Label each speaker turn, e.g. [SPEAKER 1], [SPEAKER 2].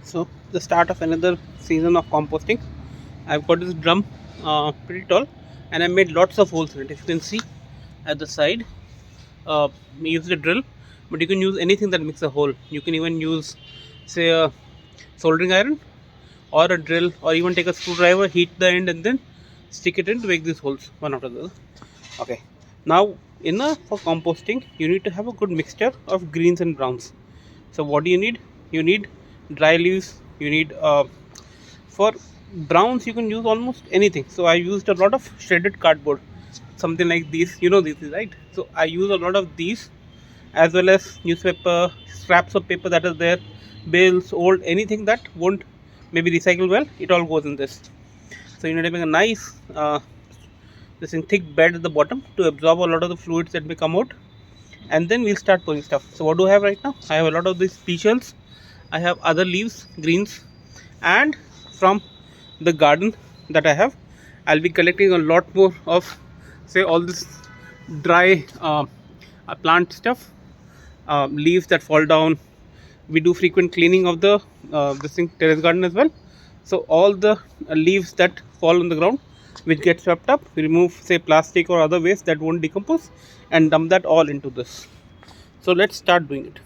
[SPEAKER 1] So the start of another season of composting. I've got this drum pretty tall, and I made lots of holes in it. If you can see at the side, we use the drill, but you can use anything that makes a hole. You can even use, say, a soldering iron or a drill, or even take a screwdriver, heat the end, and then stick it in to make these holes one after the other. Okay, now for composting, you need to have a good mixture of greens and browns. So what do you need? You need dry leaves. You need for browns, you can use almost anything. So I used a lot of shredded cardboard, something like these. You know these, right? So I use a lot of these, as well as newspaper, scraps of paper that is there, bills, old, anything that won't maybe recycle well. It all goes in this. So you need to make a nice this in thick bed at the bottom to absorb a lot of the fluids that may come out, and then we'll start pouring stuff. So what do I have right now? I have a lot of these specials. I have other leaves, greens, and from the garden that I have, I'll be collecting a lot more of, say, all this dry plant stuff, leaves that fall down. We do frequent cleaning of the this thing terrace garden as well. So all the leaves that fall on the ground, which get swept up, we remove, say, plastic or other waste that won't decompose, and dump that all into this. So let's start doing it.